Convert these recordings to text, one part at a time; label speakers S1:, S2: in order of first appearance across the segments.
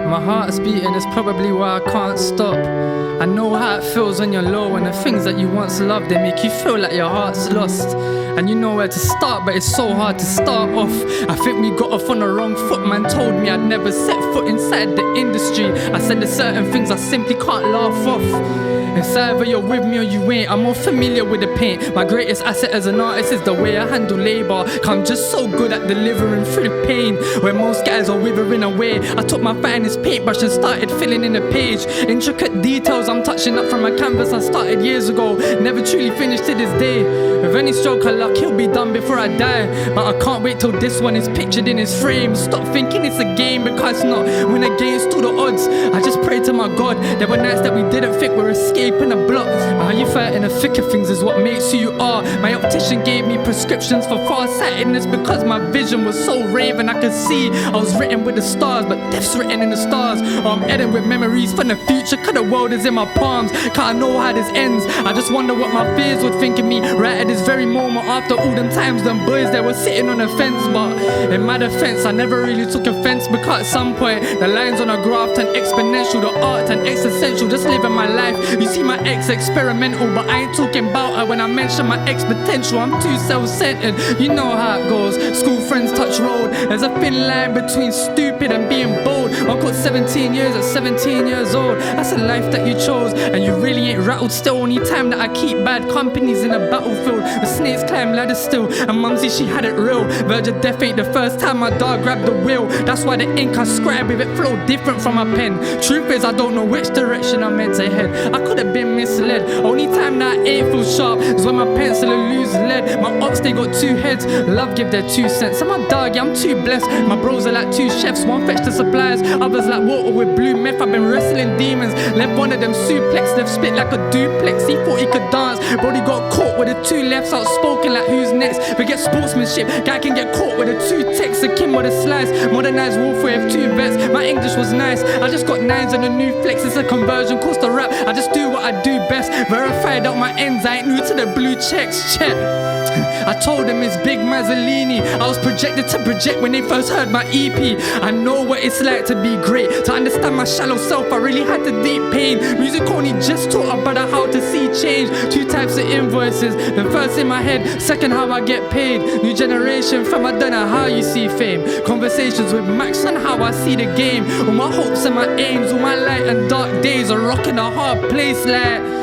S1: My heart's beating, it's probably why I can't stop. I know how it feels when you're low, and the things that you once loved, they make you feel like your heart's lost. And you know where to start, but it's so hard to start off. I think we got off on the wrong foot. Man told me I'd never set foot inside the industry. I said there's certain things I simply can't laugh off. It's either you're with me or you ain't. I'm more familiar with the paint. My greatest asset as an artist is the way I handle labour. Cause I'm just so good at delivering through the pain, where most guys are withering away. I took my finest paintbrush and started filling in the page. Intricate details I'm touching up from a canvas I started years ago. Never truly finished to this day. With any stroke of luck, he'll be done before I die. But I can't wait till this one is pictured in his frame. Stop thinking it's a game, because it's not. Win against all the odds. I just pray to my God. There were nights that we didn't think we're escaping a block. How you fight in the thick of things is what makes who you are. My optician gave me prescriptions for farsightedness because my vision was so raven. I could see I was written with the stars, but death's written in the stars. Or I'm heading with memories from the future, cause the world is in my palms. Cause I know how this ends. I just wonder what my fears would think of me right at this very moment. After all them times, them boys that were sitting on the fence. But in my defense, I never really took offense, because at some point the lines on a graph turn exponential, the art turn existential. Just living my life. You see my ex experimental, but I ain't talking about her when I mention my ex potential. I'm too self-centered, you know how it goes. School friends touch road. There's a thin line between stupid and being bold. I got 17 years at 17 years old. That's a life that you chose, and you really ain't rattled. Still only time that I keep bad companies in a battlefield. The snakes climb ladders still, and mumsy she had it real. Verge of death ain't the first time my dog grabbed the wheel. That's why the ink I scribe with it flow different from my pen. Truth is I don't know which direction I'm meant to head. I could have been misled. Only time that I ain't feel sharp is when my pencil will lose lead. My ops they got two heads, love give their 2 cents. I'm a dog, yeah, I'm too blessed. My bros are like 2 chefs, one fetch the supplies, others like water with blue meth. I've been wrestling demons, left one of them suplex, left split like a duplex. He thought he could dance, but he got caught with the 2 lefts, outspoken like who's next. Forget sportsmanship, guy can get caught with the 2 texts, a Kim with a slice. Modernized warfare with 2 vets, my English was nice. I just got 9s and a new flex, it's a conversion course to rap. I just do what I do best, verified out my ends, I ain't new to the blue checks, check. I told them it's Big Mazzolini. I was projected to project when they first heard my EP. I know what it's like to be great. To understand my shallow self, I really had to deep pain. Music only just taught a brother how to see change. 2 types of invoices, the first in my head, second how I get paid. New generation fam, I don't know how you see fame. Conversations with Max on how I see the game. All my hopes and my aims, all my light and dark days are rocking a hard place like.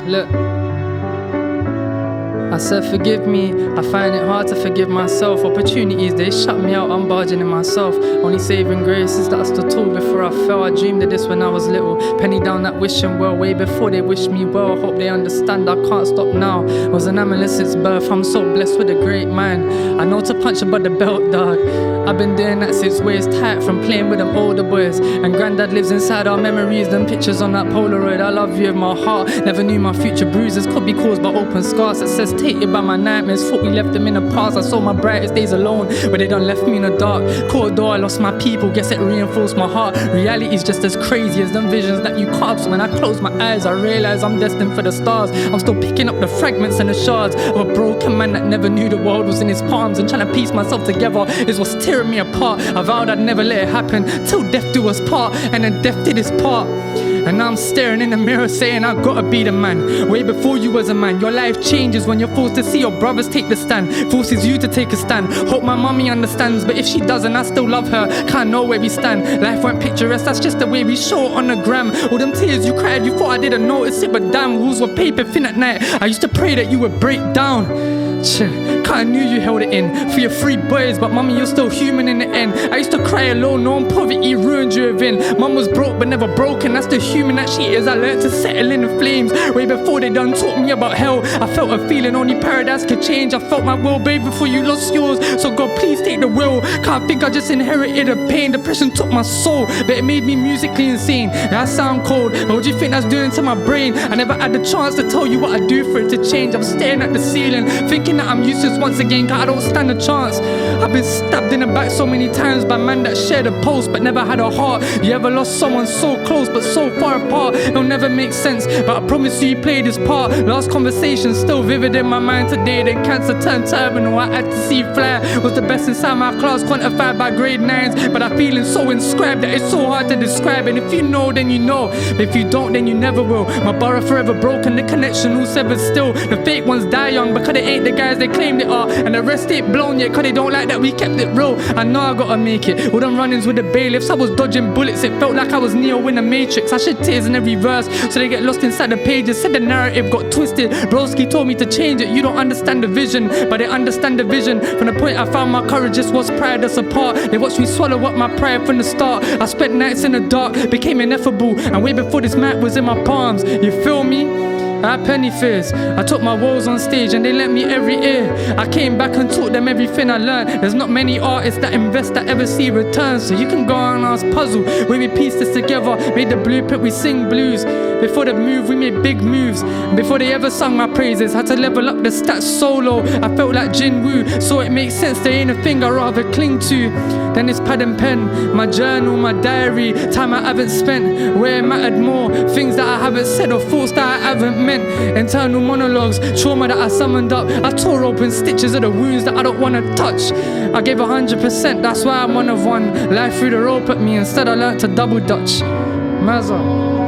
S1: Look, I said forgive me, I find it hard to forgive myself. Opportunities, they shut me out, I'm barging in myself. Only saving grace is that I stood tall before I fell. I dreamed of this when I was little, penny down that wishing well, way before they wished me well. Hope they understand I can't stop now. I was an analyst since birth, I'm so blessed with a great mind. I know to punch above the belt, dog. I've been doing that since waist tight, from playing with them older boys. And granddad lives inside our memories, them pictures on that Polaroid. I love you with my heart, never knew my future bruises could be caused by open scars that says take devastated by my nightmares. Thought we left them in the past. I saw my brightest days alone, but they done left me in the dark. Caught a door, I lost my people. Guess it reinforced my heart. Reality's just as crazy as them visions that you carved. So when I close my eyes, I realize I'm destined for the stars. I'm still picking up the fragments and the shards of a broken man that never knew the world was in his palms. And trying to piece myself together is what's tearing me apart. I vowed I'd never let it happen till death do us part, and then death did his part. And now I'm staring in the mirror saying I gotta be the man. Way before you was a man. Your life changes when you're forced to see your brothers take the stand. Forces you to take a stand. Hope my mommy understands, but if she doesn't, I still love her. Can't know where we stand. Life weren't picturesque, that's just the way we show it on the gram. All them tears you cried, you thought I didn't notice it, but damn, rules were paper thin at night. I used to pray that you would break down. I knew you held it in for your 3 boys, but mommy, you're still human in the end. I used to cry alone, knowing poverty ruined you within. Mum was broke but never broken, that's the human that she is. I learned to settle in the flames way before they done taught me about hell. I felt a feeling only paradise could change. I felt my will, babe, before you lost yours. So God, please take the will. Can't think I just inherited the pain. Depression took my soul, but it made me musically insane. That sound cold, but what do you think that's doing to my brain? I never had the chance to tell you what I do for it to change. I'm staring at the ceiling, thinking that I'm useless once again, cause I don't stand a chance. I've been stabbed in the back so many times by men that shared a post but never had a heart. You ever lost someone so close but so far apart? It'll never make sense, but I promise you played this part. Last conversation still vivid in my mind today. Then cancer turned terminal, I had to see fly. Was the best inside my class, quantified by grade 9s, but I'm feeling so inscribed that it's so hard to describe. And if you know, then you know, but if you don't, then you never will. My borough forever broken, the connection all severed still. The fake ones die young because they ain't the guys they claim they are, and the rest ain't blown yet cause they don't like that we kept it real. I know I gotta make it. All them run-ins with the bailiffs, I was dodging bullets. It felt like I was Neo in the Matrix. I shed tears in every verse so they get lost inside the pages. Said the narrative got twisted. Broski told me to change it. You don't understand the vision, but they understand the vision. From the point I found my courage, just was pride us apart. They watched me swallow up my pride from the start. I spent nights in the dark, became ineffable, and way before this mat was in my palms. You feel me? I had penny fears. I took my woes on stage and they lent me every ear. I came back and taught them everything I learned. There's not many artists that invest that ever see returns. So you can go on ask puzzle where we pieced this together. Made the blueprint, we sing blues. Before the move, we made big moves. Before they ever sung my praises, had to level up the stats solo. I felt like Jin Woo, so it makes sense there ain't a thing I'd rather cling to. Then it's pad and pen, my journal, my diary. Time I haven't spent, where it mattered more. Things that I haven't said or thoughts that I haven't meant. Internal monologues, trauma that I summoned up. I tore open stitches of the wounds that I don't wanna touch. I gave 100%, that's why I'm one of one. Life threw the rope at me, instead I learnt to double dutch. Maaz.